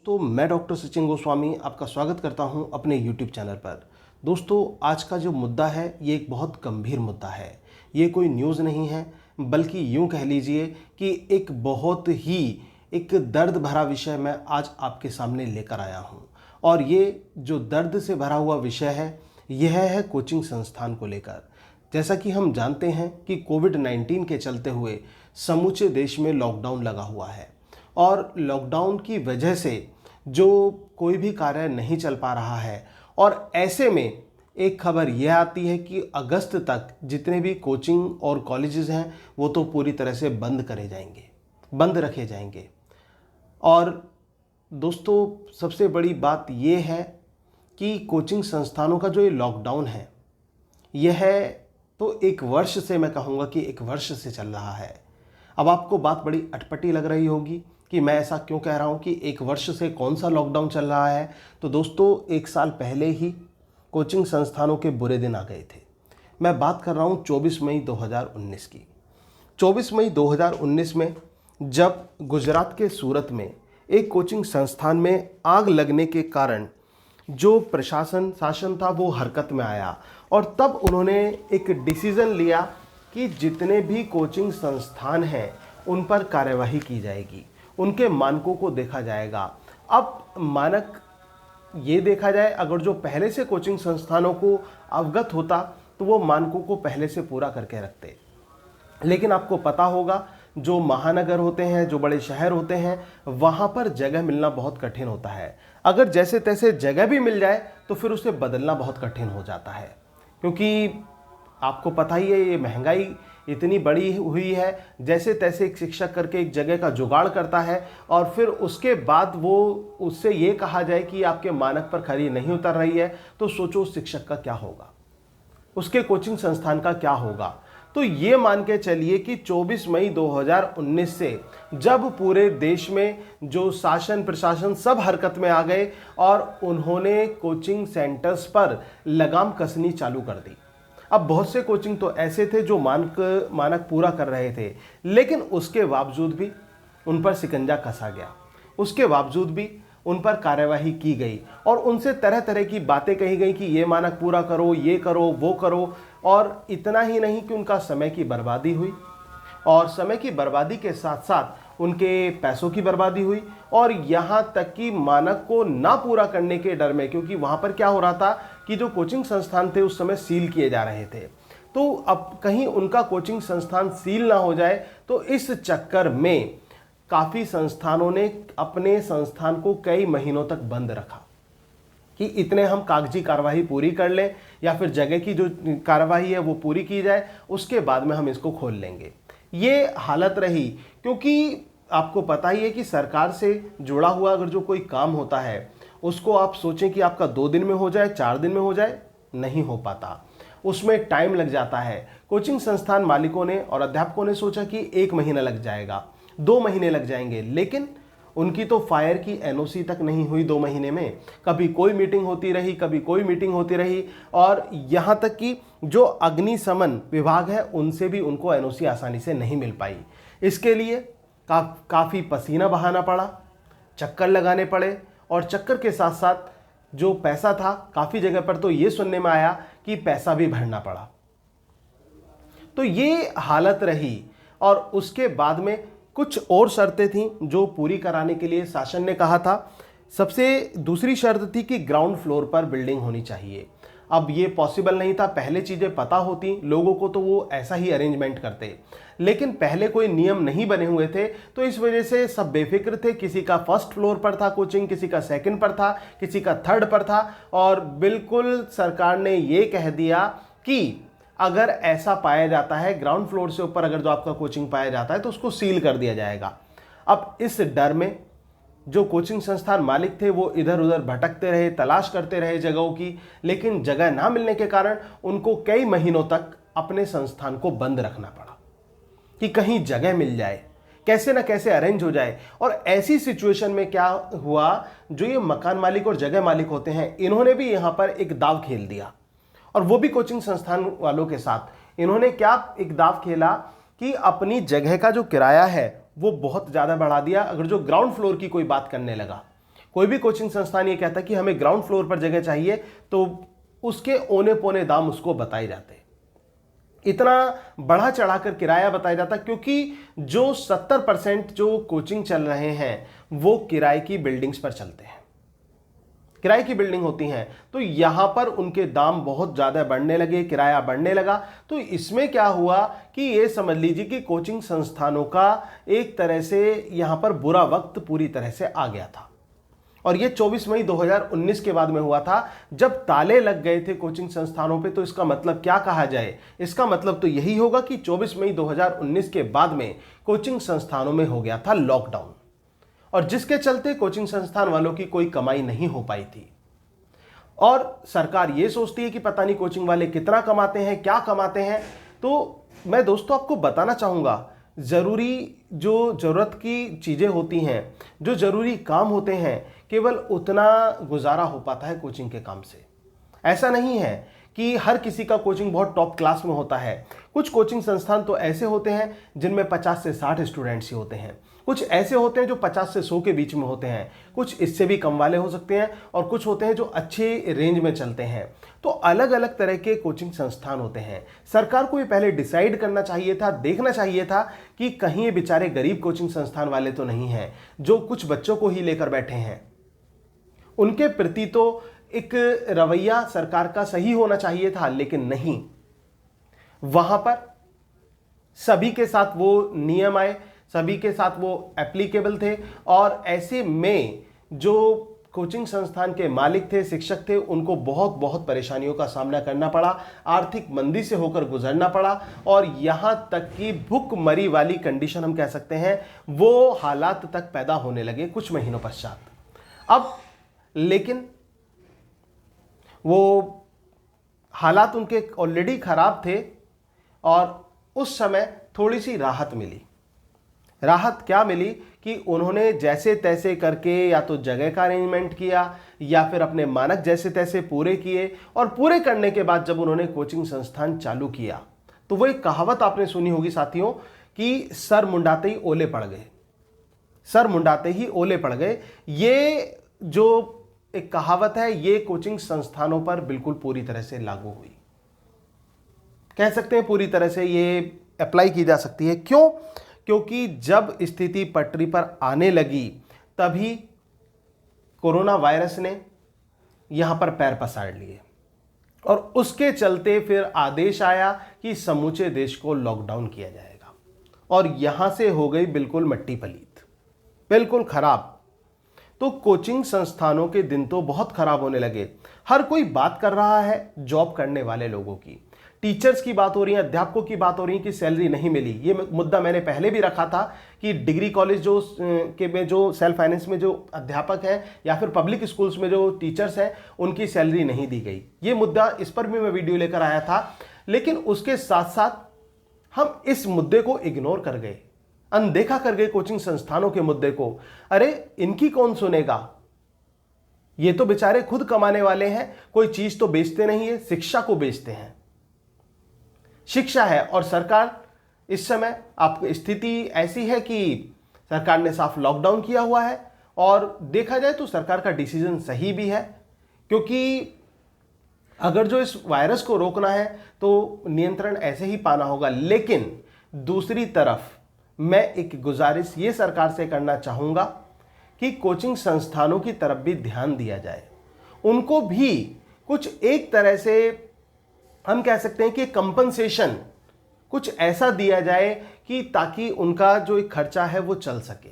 तो मैं डॉक्टर सचिन गोस्वामी आपका स्वागत करता हूं अपने YouTube चैनल पर। दोस्तों, आज का जो मुद्दा है ये एक बहुत गंभीर मुद्दा है। ये कोई न्यूज़ नहीं है, बल्कि यूं कह लीजिए कि एक बहुत ही एक दर्द भरा विषय मैं आज आपके सामने लेकर आया हूं। और ये जो दर्द से भरा हुआ विषय है यह है कोचिंग संस्थान को लेकर। जैसा कि हम जानते हैं कि कोविड-19 के चलते हुए समूचे देश में लॉकडाउन लगा हुआ है और लॉकडाउन की वजह से जो कोई भी कार्य नहीं चल पा रहा है। और ऐसे में एक खबर यह आती है कि अगस्त तक जितने भी कोचिंग और कॉलेजेस हैं वो तो पूरी तरह से बंद रखे जाएंगे। और दोस्तों, सबसे बड़ी बात यह है कि कोचिंग संस्थानों का जो ये लॉकडाउन है यह तो एक वर्ष से, मैं कहूँगा कि एक वर्ष से चल रहा है। अब आपको बात बड़ी अटपटी लग रही होगी कि मैं ऐसा क्यों कह रहा हूं कि एक वर्ष से कौन सा लॉकडाउन चल रहा है। तो दोस्तों, एक साल पहले ही कोचिंग संस्थानों के बुरे दिन आ गए थे। मैं बात कर रहा हूं 24 मई 2019 की। 24 मई 2019 में जब गुजरात के सूरत में एक कोचिंग संस्थान में आग लगने के कारण जो शासन था वो हरकत में आया और तब उन्होंने एक डिसीज़न लिया कि जितने भी कोचिंग संस्थान हैं उन पर कार्यवाही की जाएगी, उनके मानकों को देखा जाएगा। अब मानक ये देखा जाए, अगर जो पहले से कोचिंग संस्थानों को अवगत होता तो वो मानकों को पहले से पूरा करके रखते। लेकिन आपको पता होगा जो महानगर होते हैं, जो बड़े शहर होते हैं, वहाँ पर जगह मिलना बहुत कठिन होता है। अगर जैसे तैसे जगह भी मिल जाए तो फिर उसे बदलना बहुत कठिन हो जाता है, क्योंकि आपको पता ही है ये महंगाई इतनी बड़ी हुई है। जैसे तैसे एक शिक्षक करके एक जगह का जुगाड़ करता है और फिर उसके बाद वो उससे ये कहा जाए कि आपके मानक पर खरी नहीं उतर रही है, तो सोचो उस शिक्षक का क्या होगा, उसके कोचिंग संस्थान का क्या होगा। तो ये मान के चलिए कि 24 मई 2019 से जब पूरे देश में जो शासन प्रशासन सब हरकत में आ गए और उन्होंने कोचिंग सेंटर्स पर लगाम कसनी चालू कर दी। अब बहुत से कोचिंग तो ऐसे थे जो मानक पूरा कर रहे थे, लेकिन उसके बावजूद भी उन पर शिकंजा कसा गया, उसके बावजूद भी उन पर कार्यवाही की गई और उनसे तरह तरह की बातें कही गई कि ये मानक पूरा करो, ये करो, वो करो। और इतना ही नहीं कि उनका समय की बर्बादी हुई और समय की बर्बादी के साथ साथ उनके पैसों की बर्बादी हुई और यहाँ तक कि मानक को ना पूरा करने के डर में, क्योंकि वहाँ पर क्या हो रहा था कि जो कोचिंग संस्थान थे उस समय सील किए जा रहे थे, तो अब कहीं उनका कोचिंग संस्थान सील ना हो जाए, तो इस चक्कर में काफ़ी संस्थानों ने अपने संस्थान को कई महीनों तक बंद रखा कि इतने हम कागजी कार्रवाई पूरी कर लें या फिर जगह की जो कार्रवाई है वो पूरी की जाए, उसके बाद में हम इसको खोल लेंगे। ये हालत रही, क्योंकि आपको पता ही है कि सरकार से जुड़ा हुआ अगर जो कोई काम होता है उसको आप सोचें कि आपका 2 दिन में हो जाए, 4 दिन में हो जाए, नहीं हो पाता, उसमें टाइम लग जाता है। कोचिंग संस्थान मालिकों ने और अध्यापकों ने सोचा कि 1 महीना लग जाएगा, 2 महीने लग जाएंगे, लेकिन उनकी तो फायर की एनओसी तक नहीं हुई 2 महीने में। कभी कोई मीटिंग होती रही, कभी कोई मीटिंग होती रही और यहाँ तक कि जो अग्निशमन विभाग है उनसे भी उनको एनओसी आसानी से नहीं मिल पाई। इसके लिए काफ़ी पसीना बहाना पड़ा, चक्कर लगाने पड़े और चक्कर के साथ साथ जो पैसा था, काफ़ी जगह पर तो ये सुनने में आया कि पैसा भी भरना पड़ा। तो ये हालत रही और उसके बाद में कुछ और शर्तें थीं जो पूरी कराने के लिए शासन ने कहा था। सबसे दूसरी शर्त थी कि ग्राउंड फ्लोर पर बिल्डिंग होनी चाहिए। अब ये पॉसिबल नहीं था, पहले चीज़ें पता होती लोगों को तो वो ऐसा ही अरेंजमेंट करते, लेकिन पहले कोई नियम नहीं बने हुए थे, तो इस वजह से सब बेफिक्र थे। किसी का 1st फ्लोर पर था कोचिंग, किसी का 2nd पर था, किसी का 3rd पर था और बिल्कुल सरकार ने ये कह दिया कि अगर ऐसा पाया जाता है ग्राउंड फ्लोर से ऊपर अगर जो आपका कोचिंग पाया जाता है तो उसको सील कर दिया जाएगा। अब इस डर में जो कोचिंग संस्थान मालिक थे वो इधर उधर भटकते रहे, तलाश करते रहे जगहों की, लेकिन जगह ना मिलने के कारण उनको कई महीनों तक अपने संस्थान को बंद रखना पड़ा कि कहीं जगह मिल जाए, कैसे ना कैसे अरेंज हो जाए। और ऐसी सिचुएशन में क्या हुआ, जो ये मकान मालिक और जगह मालिक होते हैं इन्होंने भी यहाँ पर एक दाव खेल दिया और वो भी कोचिंग संस्थान वालों के साथ। इन्होंने क्या एक दाव खेला कि अपनी जगह का जो किराया है वो बहुत ज़्यादा बढ़ा दिया। अगर जो ग्राउंड फ्लोर की कोई बात करने लगा, कोई भी कोचिंग संस्थान ये कहता कि हमें ग्राउंड फ्लोर पर जगह चाहिए तो उसके औने पौने दाम उसको बताए जाते, इतना बढ़ा चढ़ाकर किराया बताया जाता, क्योंकि जो 70% जो कोचिंग चल रहे हैं वो किराए की बिल्डिंग्स पर चलते हैं, किराए की बिल्डिंग होती हैं, तो यहां पर उनके दाम बहुत ज्यादा बढ़ने लगे, किराया बढ़ने लगा। तो इसमें क्या हुआ कि ये समझ लीजिए कि कोचिंग संस्थानों का एक तरह से यहां पर बुरा वक्त पूरी तरह से आ गया था। और ये 24 मई 2019 के बाद में हुआ था, जब ताले लग गए थे कोचिंग संस्थानों पे। तो इसका मतलब क्या कहा जाए, इसका मतलब तो यही होगा कि 24 मई 2019 के बाद में कोचिंग संस्थानों में हो गया था लॉकडाउन, और जिसके चलते कोचिंग संस्थान वालों की कोई कमाई नहीं हो पाई थी। और सरकार ये सोचती है कि पता नहीं कोचिंग वाले कितना कमाते हैं, क्या कमाते हैं। तो मैं दोस्तों आपको बताना चाहूंगा, जो जरूरत की चीजें होती हैं, जो जरूरी काम होते हैं, केवल उतना गुजारा हो पाता है कोचिंग के काम से। ऐसा नहीं है कि हर किसी का कोचिंग बहुत टॉप क्लास में होता है। कुछ कोचिंग संस्थान तो ऐसे होते हैं जिनमें 50 से 60 स्टूडेंट्स ही होते हैं, कुछ ऐसे होते हैं जो 50 से 100 के बीच में होते हैं, कुछ इससे भी कम वाले हो सकते हैं, और कुछ होते हैं जो अच्छे रेंज में चलते हैं। तो अलग अलग तरह के कोचिंग संस्थान होते हैं। सरकार को ये पहले डिसाइड करना चाहिए था, देखना चाहिए था कि कहीं ये बेचारे गरीब कोचिंग संस्थान वाले तो नहीं हैं जो कुछ बच्चों को ही लेकर बैठे हैं। उनके प्रति तो एक रवैया सरकार का सही होना चाहिए था, लेकिन नहीं, वहां पर सभी के साथ वो नियम आए, सभी के साथ वो एप्लीकेबल थे, और ऐसे में जो कोचिंग संस्थान के मालिक थे, शिक्षक थे, उनको बहुत बहुत परेशानियों का सामना करना पड़ा, आर्थिक मंदी से होकर गुजरना पड़ा, और यहां तक कि भुखमरी वाली कंडीशन हम कह सकते हैं, वो हालात तक पैदा होने लगे कुछ महीनों पश्चात। अब लेकिन वो हालात उनके ऑलरेडी खराब थे, और उस समय थोड़ी सी राहत मिली। राहत क्या मिली कि उन्होंने जैसे तैसे करके या तो जगह का अरेंजमेंट किया या फिर अपने मानक जैसे तैसे पूरे किए, और पूरे करने के बाद जब उन्होंने कोचिंग संस्थान चालू किया तो वो एक कहावत आपने सुनी होगी साथियों कि सर मुंडाते ही ओले पड़ गए, सर मुंडाते ही ओले पड़ गए। ये जो एक कहावत है, ये कोचिंग संस्थानों पर बिल्कुल पूरी तरह से लागू हुई, कह सकते हैं पूरी तरह से ये अप्लाई की जा सकती है। क्यों? क्योंकि जब स्थिति पटरी पर आने लगी तभी कोरोना वायरस ने यहां पर पैर पसार लिए, और उसके चलते फिर आदेश आया कि समूचे देश को लॉकडाउन किया जाएगा, और यहां से हो गई बिल्कुल मट्टी पलीत, बिल्कुल खराब। तो कोचिंग संस्थानों के दिन तो बहुत खराब होने लगे। हर कोई बात कर रहा है जॉब करने वाले लोगों की, टीचर्स की बात हो रही है, अध्यापकों की बात हो रही है कि सैलरी नहीं मिली। ये मुद्दा मैंने पहले भी रखा था कि डिग्री कॉलेज में जो सेल्फ फाइनेंस में जो अध्यापक हैं या फिर पब्लिक स्कूल्स में जो टीचर्स हैं, उनकी सैलरी नहीं दी गई। ये मुद्दा, इस पर भी मैं वीडियो लेकर आया था, लेकिन उसके साथ साथ हम इस मुद्दे को इग्नोर कर गए, अनदेखा कर गए कोचिंग संस्थानों के मुद्दे को। अरे इनकी कौन सुनेगा, ये तो बेचारे खुद कमाने वाले हैं, कोई चीज तो बेचते नहीं है, शिक्षा को बेचते हैं। शिक्षा है, और सरकार इस समय आपकी स्थिति ऐसी है कि सरकार ने साफ लॉकडाउन किया हुआ है, और देखा जाए तो सरकार का डिसीजन सही भी है, क्योंकि अगर जो इस वायरस को रोकना है तो नियंत्रण ऐसे ही पाना होगा। लेकिन दूसरी तरफ मैं एक गुजारिश ये सरकार से करना चाहूंगा कि कोचिंग संस्थानों की तरफ भी ध्यान दिया जाए, उनको भी कुछ एक तरह से हम कह सकते हैं कि कंपनसेशन कुछ ऐसा दिया जाए कि ताकि उनका जो एक खर्चा है वो चल सके।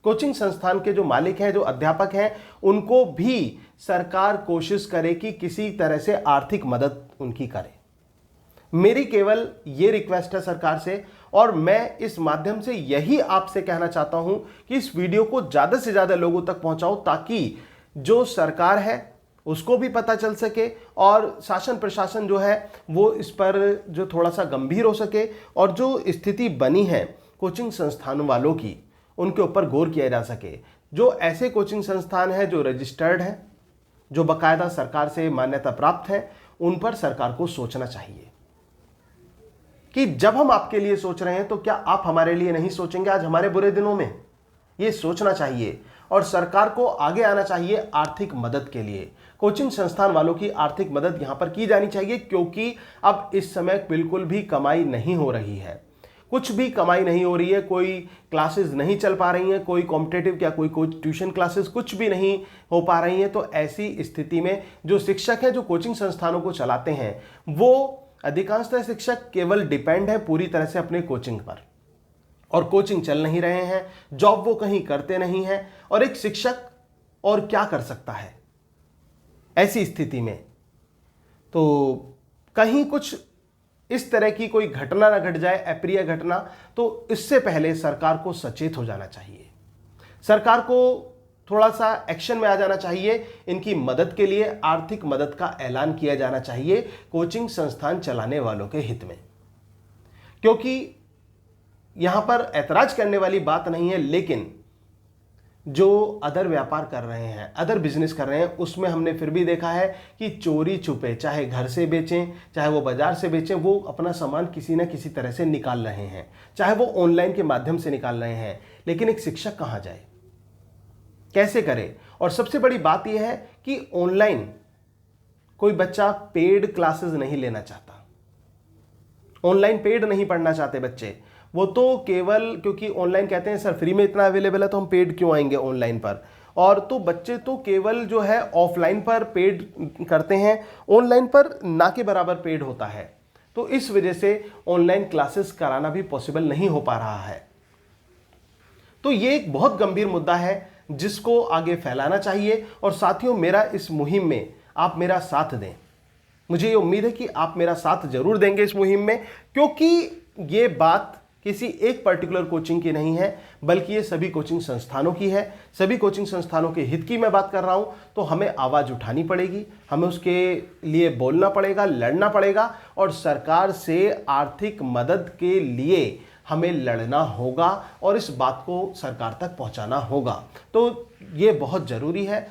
कोचिंग संस्थान के जो मालिक हैं, जो अध्यापक हैं, उनको भी सरकार कोशिश करे कि किसी तरह से आर्थिक मदद उनकी करे। मेरी केवल ये रिक्वेस्ट है सरकार से, और मैं इस माध्यम से यही आपसे कहना चाहता हूं कि इस वीडियो को ज्यादा से ज्यादा लोगों तक पहुंचाओ, ताकि जो सरकार है उसको भी पता चल सके, और शासन प्रशासन जो है वो इस पर जो थोड़ा सा गंभीर हो सके, और जो स्थिति बनी है कोचिंग संस्थान वालों की, उनके ऊपर गौर किया जा सके। जो ऐसे कोचिंग संस्थान हैं जो रजिस्टर्ड हैं, जो बाकायदा सरकार से मान्यता प्राप्त है, उन पर सरकार को सोचना चाहिए कि जब हम आपके लिए सोच रहे हैं तो क्या आप हमारे लिए नहीं सोचेंगे आज हमारे बुरे दिनों में। ये सोचना चाहिए। और सरकार को आगे आना चाहिए आर्थिक मदद के लिए। कोचिंग संस्थान वालों की आर्थिक मदद यहां पर की जानी चाहिए, क्योंकि अब इस समय बिल्कुल भी कमाई नहीं हो रही है, कुछ भी कमाई नहीं हो रही है। कोई क्लासेस नहीं चल पा रही हैं, कोई कॉम्पिटेटिव क्या कोई ट्यूशन क्लासेस कुछ भी नहीं हो पा रही हैं। तो ऐसी स्थिति में जो शिक्षक हैं, जो कोचिंग संस्थानों को चलाते हैं, वो अधिकांशतः शिक्षक केवल डिपेंड है पूरी तरह से अपने कोचिंग पर, और कोचिंग चल नहीं रहे हैं, जॉब वो कहीं करते नहीं हैं, और एक शिक्षक और क्या कर सकता है ऐसी स्थिति में। तो कहीं कुछ इस तरह की कोई घटना ना घट जाए, अप्रिय घटना, तो इससे पहले सरकार को सचेत हो जाना चाहिए, सरकार को थोड़ा सा एक्शन में आ जाना चाहिए। इनकी मदद के लिए आर्थिक मदद का ऐलान किया जाना चाहिए कोचिंग संस्थान चलाने वालों के हित में, क्योंकि यहां पर ऐतराज करने वाली बात नहीं है, लेकिन जो अदर व्यापार कर रहे हैं, अदर बिजनेस कर रहे हैं, उसमें हमने फिर भी देखा है कि चोरी छुपे, चाहे घर से बेचें, चाहे वो बाजार से बेचें, वो अपना सामान किसी न किसी तरह से निकाल रहे हैं, चाहे वो ऑनलाइन के माध्यम से निकाल रहे हैं। लेकिन एक शिक्षक कहां जाए, कैसे करे? और सबसे बड़ी बात यह है कि ऑनलाइन कोई बच्चा पेड क्लासेस नहीं लेना चाहता, ऑनलाइन पेड नहीं पढ़ना चाहते बच्चे। वो तो केवल क्योंकि ऑनलाइन कहते हैं सर फ्री में इतना अवेलेबल है तो हम पेड क्यों आएंगे ऑनलाइन पर, और तो बच्चे तो केवल जो है ऑफलाइन पर पेड करते हैं, ऑनलाइन पर ना के बराबर पेड होता है। तो इस वजह से ऑनलाइन क्लासेस कराना भी पॉसिबल नहीं हो पा रहा है। तो ये एक बहुत गंभीर मुद्दा है जिसको आगे फैलाना चाहिए। और साथियों, मेरा इस मुहिम में आप मेरा साथ दें, मुझे ये उम्मीद है कि आप मेरा साथ जरूर देंगे इस मुहिम में, क्योंकि ये बात किसी एक पर्टिकुलर कोचिंग की नहीं है, बल्कि ये सभी कोचिंग संस्थानों की है, सभी कोचिंग संस्थानों के हित की मैं बात कर रहा हूं। तो हमें आवाज़ उठानी पड़ेगी, हमें उसके लिए बोलना पड़ेगा, लड़ना पड़ेगा, और सरकार से आर्थिक मदद के लिए हमें लड़ना होगा और इस बात को सरकार तक पहुंचाना होगा। तो ये बहुत ज़रूरी है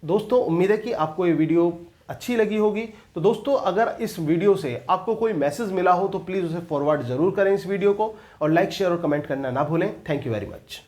दोस्तों। उम्मीद है कि आपको ये वीडियो अच्छी लगी होगी। तो दोस्तों, अगर इस वीडियो से आपको कोई मैसेज मिला हो तो प्लीज़ उसे फॉरवर्ड ज़रूर करें इस वीडियो को, और लाइक शेयर और कमेंट करना ना भूलें। Thank you very much.